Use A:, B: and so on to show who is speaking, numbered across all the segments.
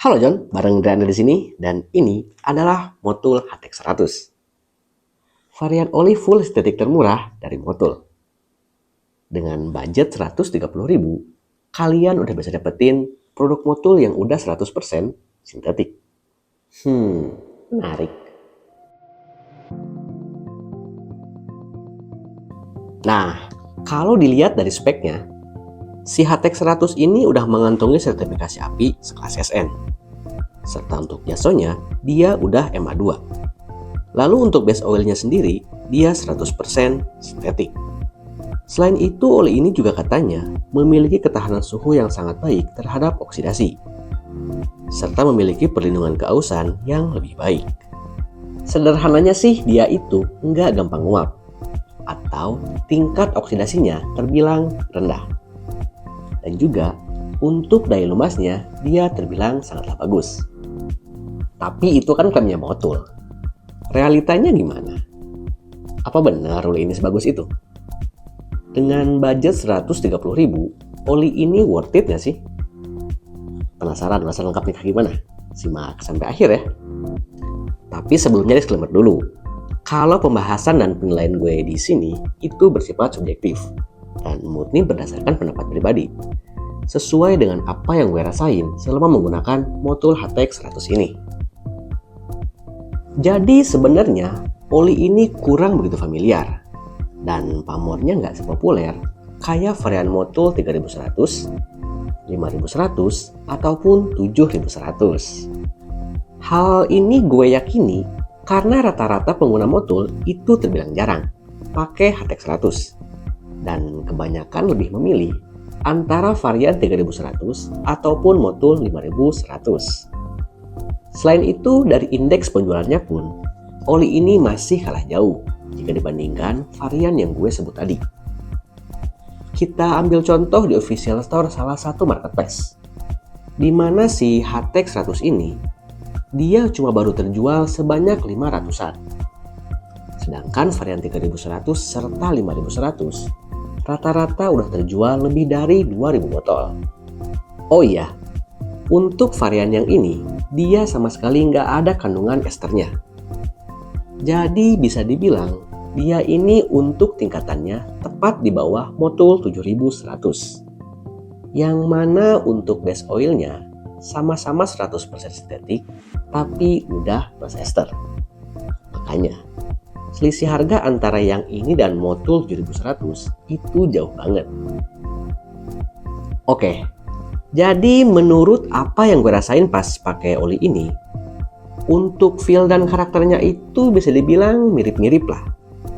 A: Halo John, bareng Indra di sini dan ini adalah Motul HTX 100. Varian oli full estetik termurah dari Motul. Dengan budget 130.000, kalian udah bisa dapetin produk Motul yang udah 100% sintetik. Menarik. Nah, kalau dilihat dari speknya, si HTX 100 ini udah mengantongi sertifikasi API sekelas SN. Serta untuk jasonya, dia udah MA2. Lalu untuk base oilnya sendiri, dia 100% sintetik. Selain itu, oli ini juga katanya memiliki ketahanan suhu yang sangat baik terhadap oksidasi, serta memiliki perlindungan keausan yang lebih baik. Sederhananya sih, dia itu nggak gampang nguap, atau tingkat oksidasinya terbilang rendah. Dan juga, untuk daya lumasnya, dia terbilang sangatlah bagus. Tapi itu kan klaimnya Motul. Realitanya gimana? Apa benar oli ini sebagus itu? Dengan budget 130.000, oli ini worth it gak sih? Penasaran masa lengkapnya kayak gimana? Simak sampai akhir ya. Tapi sebelumnya disclaimer dulu. Kalau pembahasan dan penilaian gue di sini itu bersifat subjektif dan murni berdasarkan pendapat pribadi, sesuai dengan apa yang gue rasain selama menggunakan Motul HTX 100 ini. Jadi sebenarnya oli ini kurang begitu familiar dan pamornya nggak sepopuler kayak varian Motul 3100, 5100, ataupun 7100. Hal ini gue yakini karena rata-rata pengguna Motul itu terbilang jarang pakai HTX 100 dan kebanyakan lebih memilih antara varian 3100 ataupun Motul 5100. Selain itu, dari indeks penjualannya pun, oli ini masih kalah jauh jika dibandingkan varian yang gue sebut tadi. Kita ambil contoh di official store salah satu marketplace, di mana si HTX 100 ini, dia cuma baru terjual sebanyak 500-an. Sedangkan varian 3100 serta 5100, rata-rata udah terjual lebih dari 2000 botol. Oh iya, untuk varian yang ini, dia sama sekali nggak ada kandungan esternya. Jadi bisa dibilang, dia ini untuk tingkatannya tepat di bawah Motul 7100. Yang mana untuk base oilnya sama-sama 100% sintetik, tapi udah plus ester. Makanya, selisih harga antara yang ini dan Motul 7100 itu jauh banget. Oke. Jadi menurut apa yang gue rasain pas pakai oli ini, untuk feel dan karakternya itu bisa dibilang mirip-mirip lah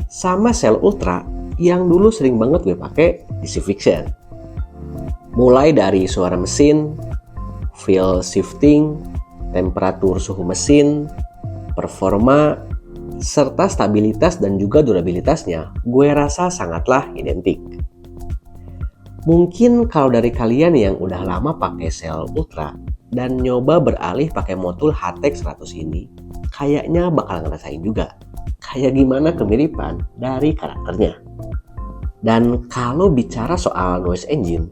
A: sama Cell Ultra yang dulu sering banget gue pakai di Civic. Mulai dari suara mesin, feel shifting, temperatur suhu mesin, performa, serta stabilitas dan juga durabilitasnya gue rasa sangatlah identik. Mungkin kalau dari kalian yang udah lama pakai Cell Ultra dan nyoba beralih pakai Motul HTX 100 ini, kayaknya bakal ngerasain juga kayak gimana kemiripan dari karakternya. Dan kalau bicara soal noise engine,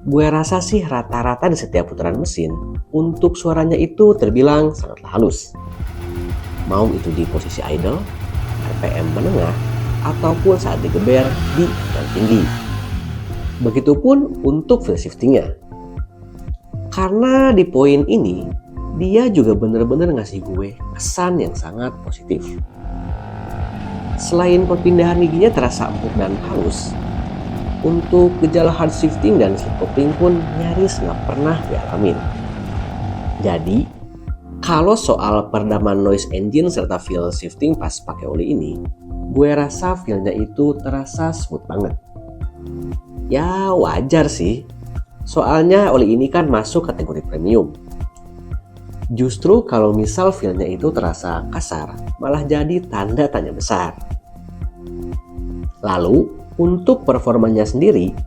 A: gue rasa sih rata-rata di setiap putaran mesin untuk suaranya itu terbilang sangatlah halus. Mau itu di posisi idle, RPM menengah, ataupun saat digeber di kecepatan tinggi. Begitupun untuk feel shiftingnya. Karena di poin ini, dia juga bener-bener ngasih gue kesan yang sangat positif. Selain perpindahan giginya terasa empuk dan halus, untuk gejala hard shifting dan slip coupling pun nyaris nggak pernah dialamin. Jadi, kalau soal peredaman noise engine serta feel shifting pas pakai oli ini, gue rasa feel-nya itu terasa smooth banget. Ya wajar sih, soalnya oli ini kan masuk kategori premium. Justru kalau misal feel-nya itu terasa kasar, malah jadi tanda tanya besar. Lalu, untuk performanya sendiri,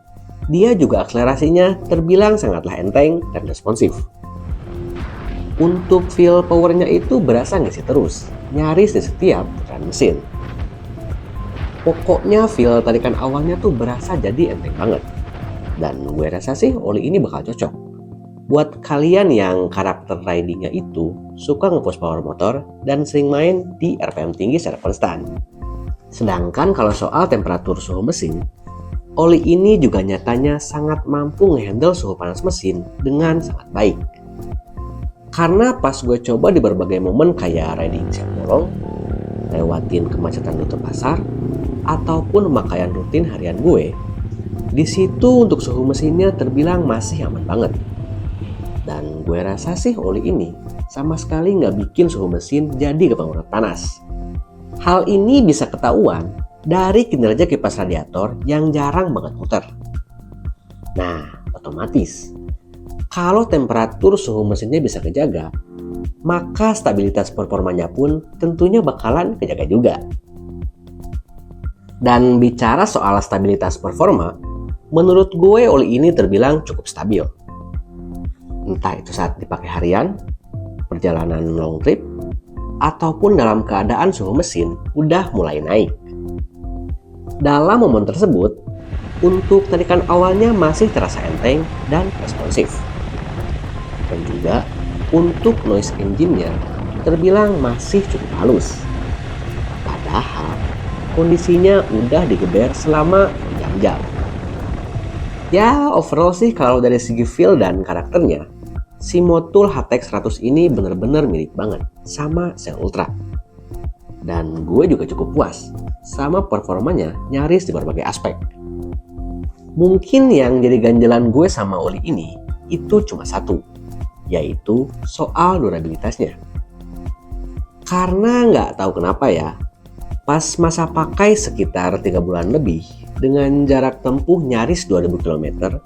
A: dia juga akselerasinya terbilang sangatlah enteng dan responsif. Untuk feel powernya itu berasa ngisi terus, nyaris di setiap putaran mesin. Pokoknya feel tarikan awalnya tuh berasa jadi enteng banget. Dan gue rasa sih oli ini bakal cocok Buat kalian yang karakter ridingnya itu suka ngepost power motor dan sering main di RPM tinggi secara konstan. Sedangkan kalau soal temperatur suhu mesin, oli ini juga nyatanya sangat mampu ngehandle suhu panas mesin dengan sangat baik. Karena pas gue coba di berbagai momen kayak riding siang bolong, lewatin kemacetan rute pasar, ataupun pemakaian rutin harian gue, di situ untuk suhu mesinnya terbilang masih aman banget. Dan gue rasa sih oli ini sama sekali nggak bikin suhu mesin jadi gampang banget panas. Hal ini bisa ketahuan dari kinerja kipas radiator yang jarang banget muter. Nah, otomatis kalau temperatur suhu mesinnya bisa kejaga, maka stabilitas performanya pun tentunya bakalan kejaga juga. Dan bicara soal stabilitas performa, menurut gue oli ini terbilang cukup stabil. Entah itu saat dipakai harian, perjalanan long trip, ataupun dalam keadaan suhu mesin udah mulai naik. Dalam momen tersebut, untuk tarikan awalnya masih terasa enteng dan responsif. Dan juga untuk noise engine-nya terbilang masih cukup halus. Padahal kondisinya udah digeber selama berjam-jam. Ya, overall sih kalau dari segi feel dan karakternya, si Motul HTX 100 ini bener-bener mirip banget sama Xel Ultra. Dan gue juga cukup puas sama performanya nyaris di berbagai aspek. Mungkin yang jadi ganjelan gue sama oli ini itu cuma satu, yaitu soal durabilitasnya. Karena nggak tahu kenapa ya, pas masa pakai sekitar 3 bulan lebih dengan jarak tempuh nyaris 2000 km,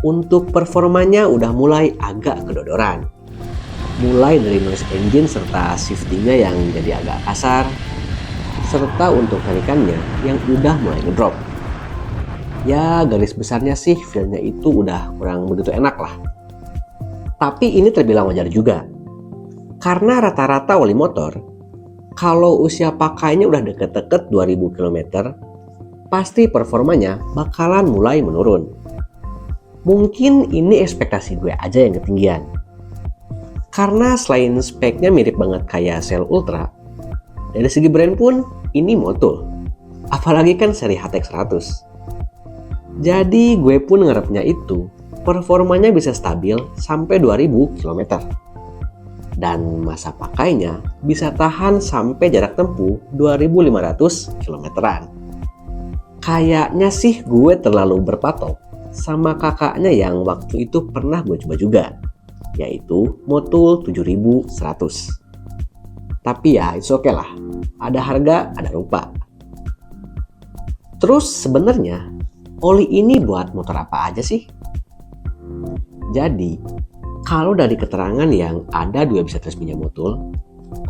A: untuk performanya udah mulai agak kedodoran. Mulai dari noise engine serta shiftingnya yang jadi agak kasar, serta untuk tarikannya yang udah mulai ngedrop. Ya garis besarnya sih feel-nya itu udah kurang begitu enak lah. Tapi ini terbilang wajar juga. Karena rata-rata oli motor, kalau usia pakainya udah deket-deket 2000 km, pasti performanya bakalan mulai menurun. Mungkin ini ekspektasi gue aja yang ketinggian. Karena selain speknya mirip banget kayak Xel Ultra, dari segi brand pun ini Motul. Apalagi kan seri HTX 100. Jadi gue pun ngarepnya itu performanya bisa stabil sampai 2000 km. Dan masa pakainya bisa tahan sampai jarak tempuh 2500 km-an. Kayaknya sih gue terlalu berpatok sama kakaknya yang waktu itu pernah gue coba juga, yaitu Motul 7100. Tapi ya it's okay lah, ada harga ada rupa. Terus sebenarnya oli ini buat motor apa aja sih? Jadi kalau dari keterangan yang ada di website resminya Motul,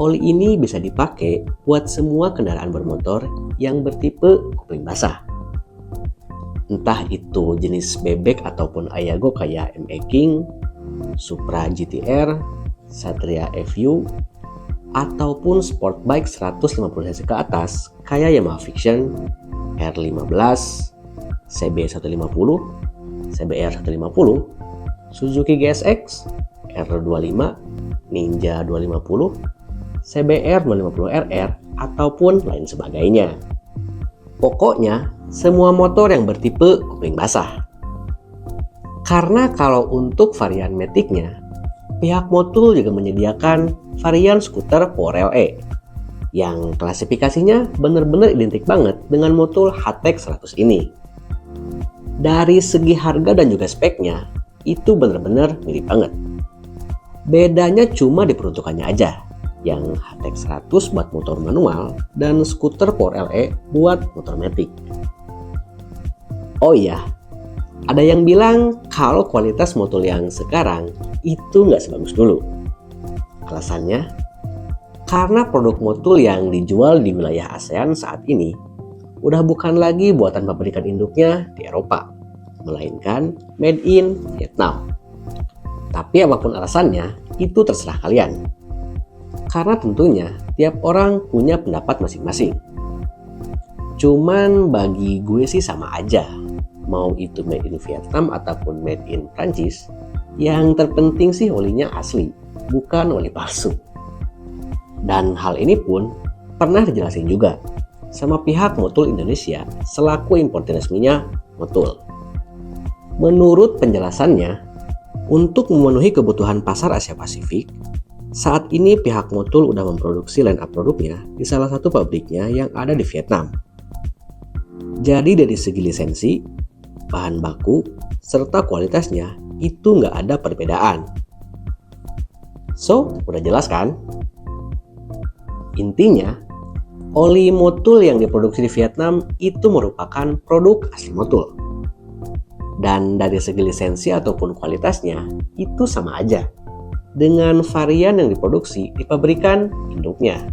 A: oli ini bisa dipakai buat semua kendaraan bermotor yang bertipe kuping basah. Entah itu jenis bebek ataupun Ayago kayak ME King, Supra GTR, Satria FU, ataupun sport bike 150 cc ke atas kayak Yamaha Fiction, R15, CB150, CBR150, Suzuki GSX, R25, Ninja 250, CBR 250RR, ataupun lain sebagainya. Pokoknya semua motor yang bertipe kuping basah. Karena kalau untuk varian Matic-nya, pihak Motul juga menyediakan varian skuter Power LE yang klasifikasinya benar-benar identik banget dengan Motul HTX 100 ini. Dari segi harga dan juga speknya, itu benar-benar mirip banget. Bedanya cuma di peruntukannya aja, yang HTX 100 buat motor manual dan skuter Power LE buat motor Matic. Oh iya, ada yang bilang kalau kualitas Motul yang sekarang itu nggak sebagus dulu. Alasannya, karena produk Motul yang dijual di wilayah ASEAN saat ini udah bukan lagi buatan pabrikan induknya di Eropa, melainkan made in Vietnam. Tapi apapun alasannya, itu terserah kalian. Karena tentunya tiap orang punya pendapat masing-masing. Cuman bagi gue sih sama aja, mau itu made in Vietnam ataupun made in Prancis, Yang terpenting sih olinya asli, bukan oli palsu. Dan hal ini pun pernah dijelasin juga sama pihak Motul Indonesia selaku importer resminya Motul. Menurut penjelasannya, untuk memenuhi kebutuhan pasar Asia Pasifik, saat ini pihak Motul udah memproduksi line up produknya di salah satu pabriknya yang ada di Vietnam. Jadi dari segi lisensi, bahan baku, serta kualitasnya itu nggak ada perbedaan. So, udah jelas kan? Intinya, oli Motul yang diproduksi di Vietnam itu merupakan produk asli Motul. Dan dari segi lisensi ataupun kualitasnya, itu sama aja dengan varian yang diproduksi di pabrikan induknya.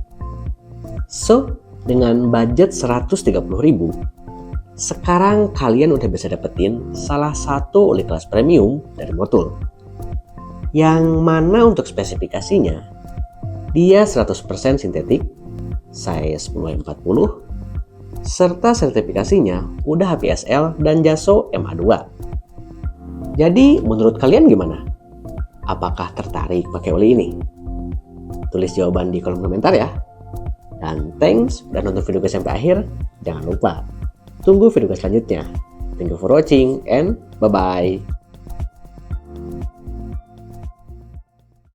A: So, dengan budget 130.000, sekarang kalian udah bisa dapetin salah satu oli kelas premium dari Motul. Yang mana untuk spesifikasinya, dia 100% sintetik, size 10x40, serta sertifikasinya udah HPSL dan JASO MA2. Jadi menurut kalian gimana? Apakah tertarik pakai oli ini? Tulis jawaban di kolom komentar ya. Dan thanks udah nonton video gue sampai akhir. Jangan lupa tunggu video gue selanjutnya. Thank you for watching and bye-bye.